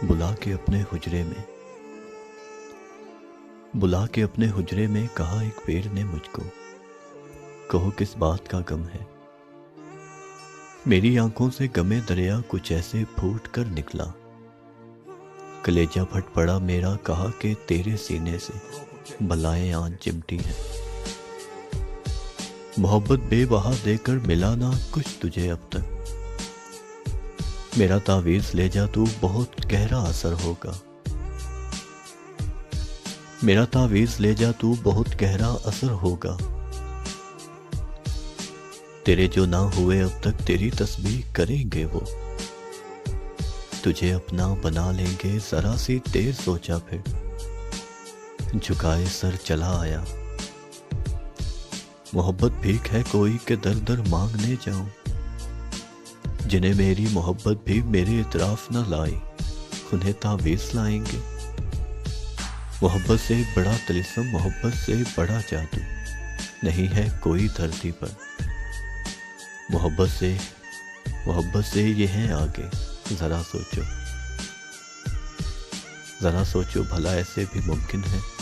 बुला के अपने हुजरे में बुला के अपने हुजरे में कहा एक पेड़ ने मुझको, कहो किस बात का गम है। मेरी आंखों से गमे दरिया कुछ ऐसे फूट कर निकला। कलेजा फट पड़ा मेरा, कहा कि तेरे सीने से बलाएं आज चिमटी है। मोहब्बत बेबहा देकर मिला ना कुछ तुझे अब तक। मेरा तावीज़ ले जा तू, बहुत गहरा असर होगा। मेरा तावीज़ ले जा तू, बहुत गहरा असर होगा। तेरे जो ना हुए अब तक तेरी तस्बीह करेंगे वो। तुझे अपना बना लेंगे, जरा सी देर सोचा फिर झुकाए सर चला आया। मोहब्बत भीख है कोई के दर दर मांगने जाऊं। जिन्हें मेरी मोहब्बत भी मेरे इतराफ न लाई, उन्हें तावीज़ लाएंगे। मोहब्बत से बड़ा तिलिस्म, मोहब्बत से बड़ा जादू नहीं है कोई धरती पर। मोहब्बत से ये है आगे, जरा सोचो भला ऐसे भी मुमकिन है।